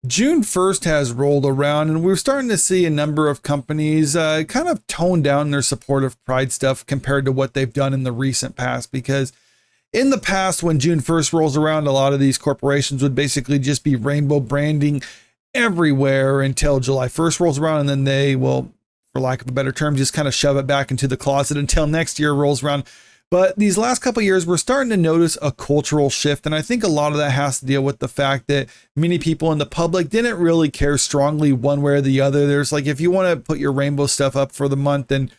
June 1st has rolled around and we're starting to see a number of companies kind of tone down their support of Pride stuff compared to what they've done in the recent past. Because in the past, when June 1st rolls around, a lot of these corporations would basically just be rainbow branding everywhere until July 1st rolls around. And then they will, for lack of a better term, just kind of shove it back into the closet until next year rolls around. But these last couple of years, we're starting to notice a cultural shift. And I think a lot of that has to deal with the fact that many people in the public didn't really care strongly one way or the other. There's like, if you want to put your rainbow stuff up for the month, then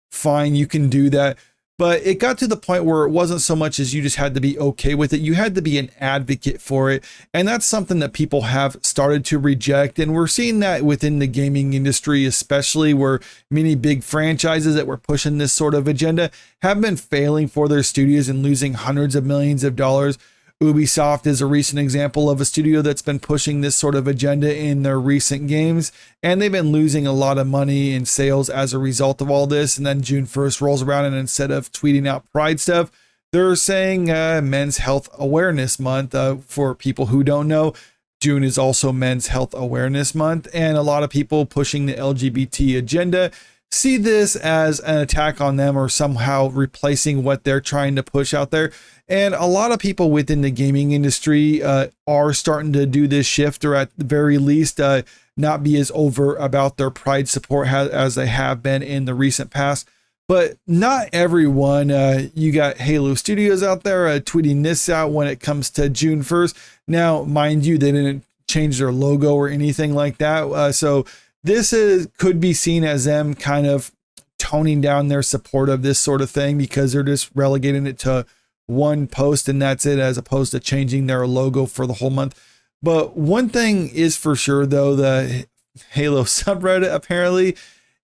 fine, you can do that. But it got to the point where it wasn't so much as you just had to be okay with it. You had to be an advocate for it. And that's something that people have started to reject. And we're seeing that within the gaming industry, especially where many big franchises that were pushing this sort of agenda have been failing for their studios and losing hundreds of millions of dollars. Ubisoft is a recent example of a studio that's been pushing this sort of agenda in their recent games, and they've been losing a lot of money in sales as a result of all this. And then June 1st rolls around, and instead of tweeting out Pride stuff, they're saying Men's Health Awareness Month. For people who don't know, June is also Men's Health Awareness Month, and a lot of people pushing the LGBT agenda see this as an attack on them or somehow replacing what they're trying to push out there. And a lot of people within the gaming industry are starting to do this shift, or at the very least, not be as overt about their Pride support as they have been in the recent past. But not everyone. You got Halo Studios out there tweeting this out when it comes to June 1st. Now, mind you, they didn't change their logo or anything like that. So this could be seen as them kind of toning down their support of this sort of thing because they're just relegating it to one post and that's it, as opposed to changing their logo for the whole month. But one thing is for sure, though, the Halo subreddit apparently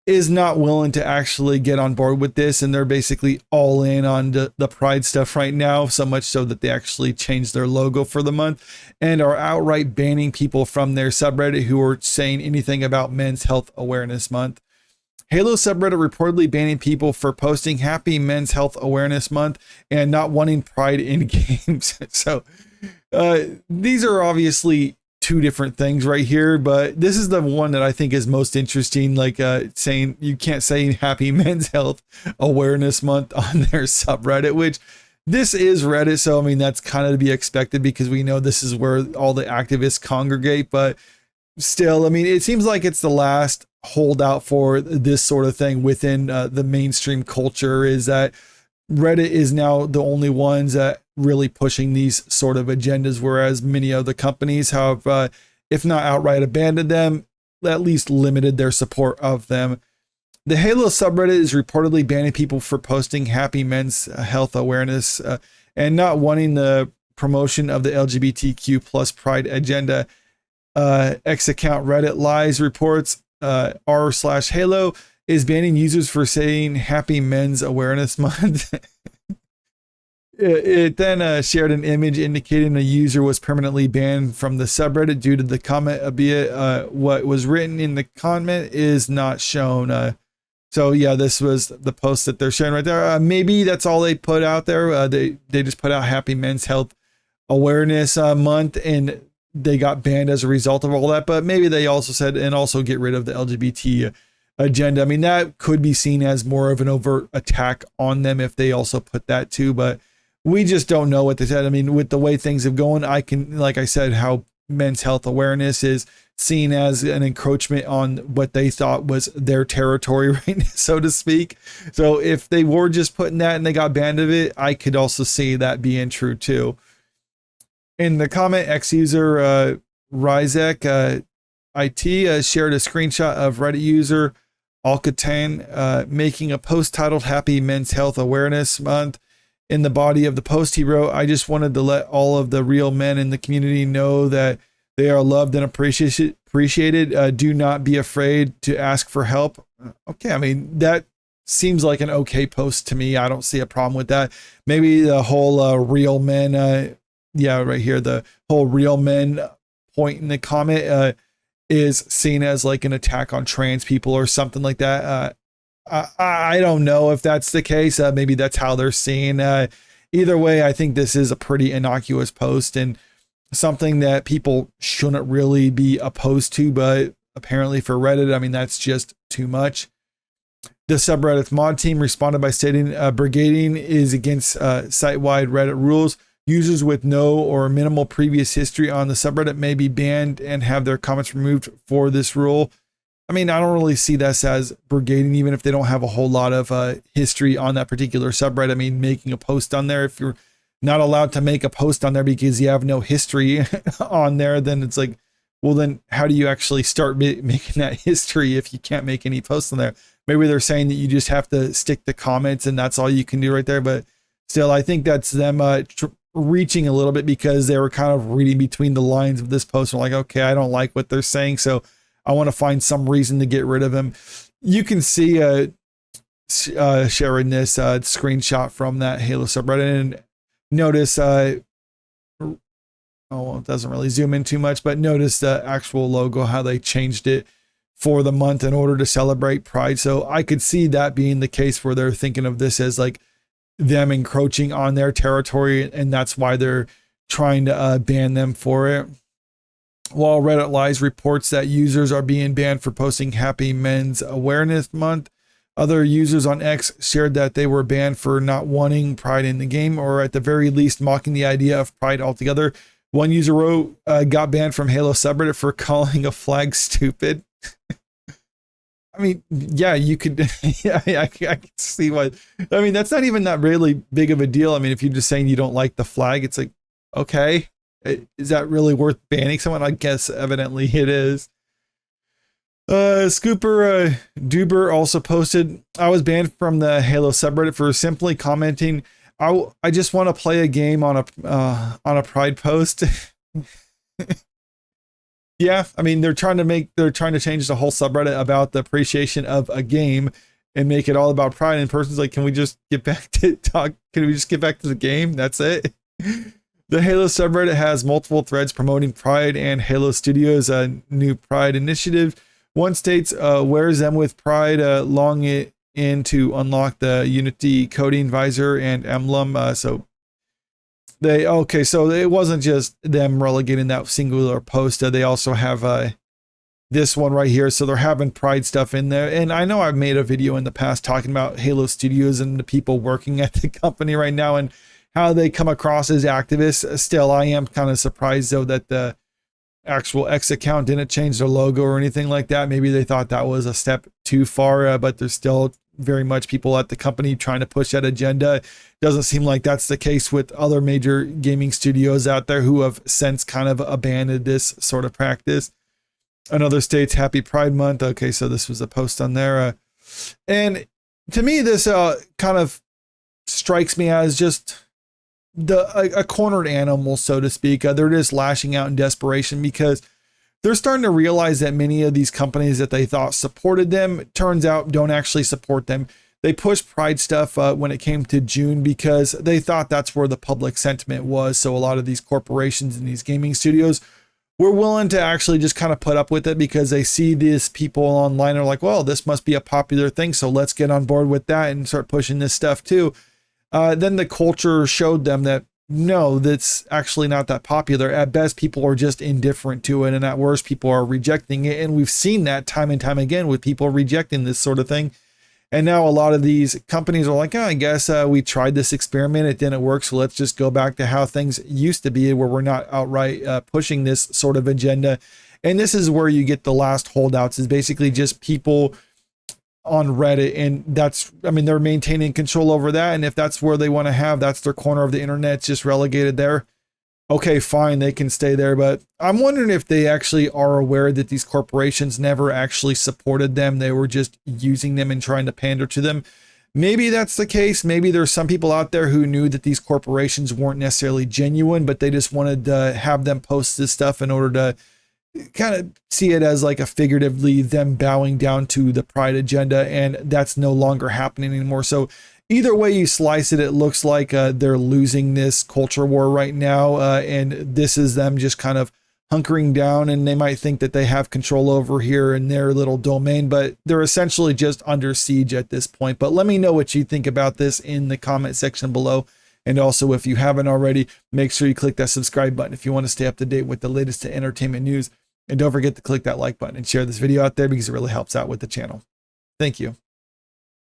is not willing to actually get on board with this, and they're basically all in on the Pride stuff right now, so much so that they actually changed their logo for the month and are outright banning people from their subreddit who are saying anything about Men's Health Awareness Month. Halo subreddit reportedly banning people for posting Happy Men's Health Awareness Month and not wanting Pride in games. So these are obviously two different things right here, but this is the one that I think is most interesting, like saying you can't say Happy Men's Health Awareness Month on their subreddit, which this is Reddit. So, I mean, that's kind of to be expected because we know this is where all the activists congregate, but still, I mean, it seems like it's the last holdout for this sort of thing within the mainstream culture, is that Reddit is now the only ones that really pushing these sort of agendas, whereas many of the companies have, if not outright abandoned them, at least limited their support of them. The Halo subreddit is reportedly banning people for posting Happy Men's Health Awareness and not wanting the promotion of the LGBTQ plus Pride agenda. X account Reddit Lies reports r/Halo is banning users for saying Happy Men's Awareness Month. It then shared an image indicating a user was permanently banned from the subreddit due to the comment, albeit what was written in the comment is not shown. So yeah, this was the post that they're sharing right there. Maybe that's all they put out there. They just put out Happy Men's Health Awareness Month, and they got banned as a result of all that. But maybe they also said, and also get rid of the LGBT agenda. I mean, that could be seen as more of an overt attack on them if they also put that too, but we just don't know what they said. I mean, with the way things have gone, I can, like I said, how men's health awareness is seen as an encroachment on what they thought was their territory, right, so to speak. So if they were just putting that and they got banned of it, I could also see that being true too. In the comment, ex-user Rizek IT shared a screenshot of Reddit user Alcatan making a post titled Happy Men's Health Awareness Month. In the body of the post, he wrote, "I just wanted to let all of the real men in the community know that they are loved and appreciated. Do not be afraid to ask for help." Okay, I mean, that seems like an okay post to me. I don't see a problem with that. Maybe the whole real men, yeah, right here, the whole real men point in the comment is seen as like an attack on trans people or something like that. I don't know if that's the case. Maybe that's how they're seeing. Either way, I think this is a pretty innocuous post, and something that people shouldn't really be opposed to, but apparently for Reddit, I mean, that's just too much. The subreddit's mod team responded by stating brigading is against site-wide Reddit rules. Users with no or minimal previous history on the subreddit may be banned and have their comments removed for this rule. I mean, I don't really see this as brigading, even if they don't have a whole lot of history on that particular subreddit. I mean, making a post on there, if you're not allowed to make a post on there because you have no history on there, then it's like, well, then how do you actually start making that history if you can't make any posts on there? Maybe they're saying that you just have to stick the comments and that's all you can do right there. But still, I think that's them reaching a little bit, because they were kind of reading between the lines of this post and like, okay, I don't like what they're saying, so I want to find some reason to get rid of him. You can see sharing this screenshot from that Halo subreddit, and notice it doesn't really zoom in too much, but notice the actual logo, how they changed it for the month in order to celebrate Pride. So I could see that being the case where they're thinking of this as like them encroaching on their territory, and that's why they're trying to ban them for it. While Reddit Lies reports that users are being banned for posting Happy Men's Awareness Month, other users on X shared that they were banned for not wanting Pride in the game, or at the very least mocking the idea of Pride altogether. One user wrote, got banned from Halo subreddit for calling a flag stupid. I mean, yeah, you could, yeah, I can see why. I mean, that's not even that really big of a deal. I mean, if you're just saying you don't like the flag, it's like, okay, is that really worth banning someone? I guess evidently it is. Scooper Duber also posted, I was banned from the Halo subreddit for simply commenting, I just want to play a game on a Pride post. Yeah, I mean, they're trying to change the whole subreddit about the appreciation of a game and make it all about Pride. And person's like, can we just get back to talk? Can we just get back to the game? That's it. The Halo subreddit has multiple threads promoting Pride and Halo Studios' new Pride initiative. One states, wears them with Pride, long it in to unlock the Unity coding visor and emblem. So it wasn't just them relegating that singular post. They also have this one right here. So they're having Pride stuff in there. And I know I've made a video in the past talking about Halo Studios and the people working at the company right now and how they come across as activists. Still, I am kind of surprised though that the actual X account didn't change their logo or anything like that. Maybe they thought that was a step too far, but there's still very much people at the company trying to push that agenda. Doesn't seem like that's the case with other major gaming studios out there who have since kind of abandoned this sort of practice. Another state's Happy Pride Month. Okay, so this was a post on there. And to me, this kind of strikes me as just a cornered animal, so to speak. They're just lashing out in desperation because they're starting to realize that many of these companies that they thought supported them, turns out don't actually support them. They pushed Pride stuff when it came to June because they thought that's where the public sentiment was. So a lot of these corporations and these gaming studios were willing to actually just kind of put up with it because they see these people online are like, well, this must be a popular thing, so let's get on board with that and start pushing this stuff too. Then the culture showed them that no, that's actually not that popular. At best, people are just indifferent to it, and at worst, people are rejecting it. And we've seen that time and time again with people rejecting this sort of thing. And now a lot of these companies are like, oh, I guess we tried this experiment, it didn't work, so let's just go back to how things used to be, where we're not outright pushing this sort of agenda. And this is where you get the last holdouts, is basically just people on Reddit, and that's, I mean, they're maintaining control over that, and if that's where they want to have, that's their corner of the internet, it's just relegated there. Okay, fine, they can stay there, but I'm wondering if they actually are aware that these corporations never actually supported them. They were just using them and trying to pander to them. Maybe that's the case. Maybe there's some people out there who knew that these corporations weren't necessarily genuine, but they just wanted to have them post this stuff in order to kind of see it as like a figuratively them bowing down to the Pride agenda, and that's no longer happening anymore. So either way you slice it, it looks like they're losing this culture war right now, and this is them just kind of hunkering down, and they might think that they have control over here in their little domain, but they're essentially just under siege at this point. But let me know what you think about this in the comment section below, And also, if you haven't already, make sure you click that subscribe button if you want to stay up to date with the latest entertainment news. And don't forget to click that like button and share this video out there because it really helps out with the channel. Thank you.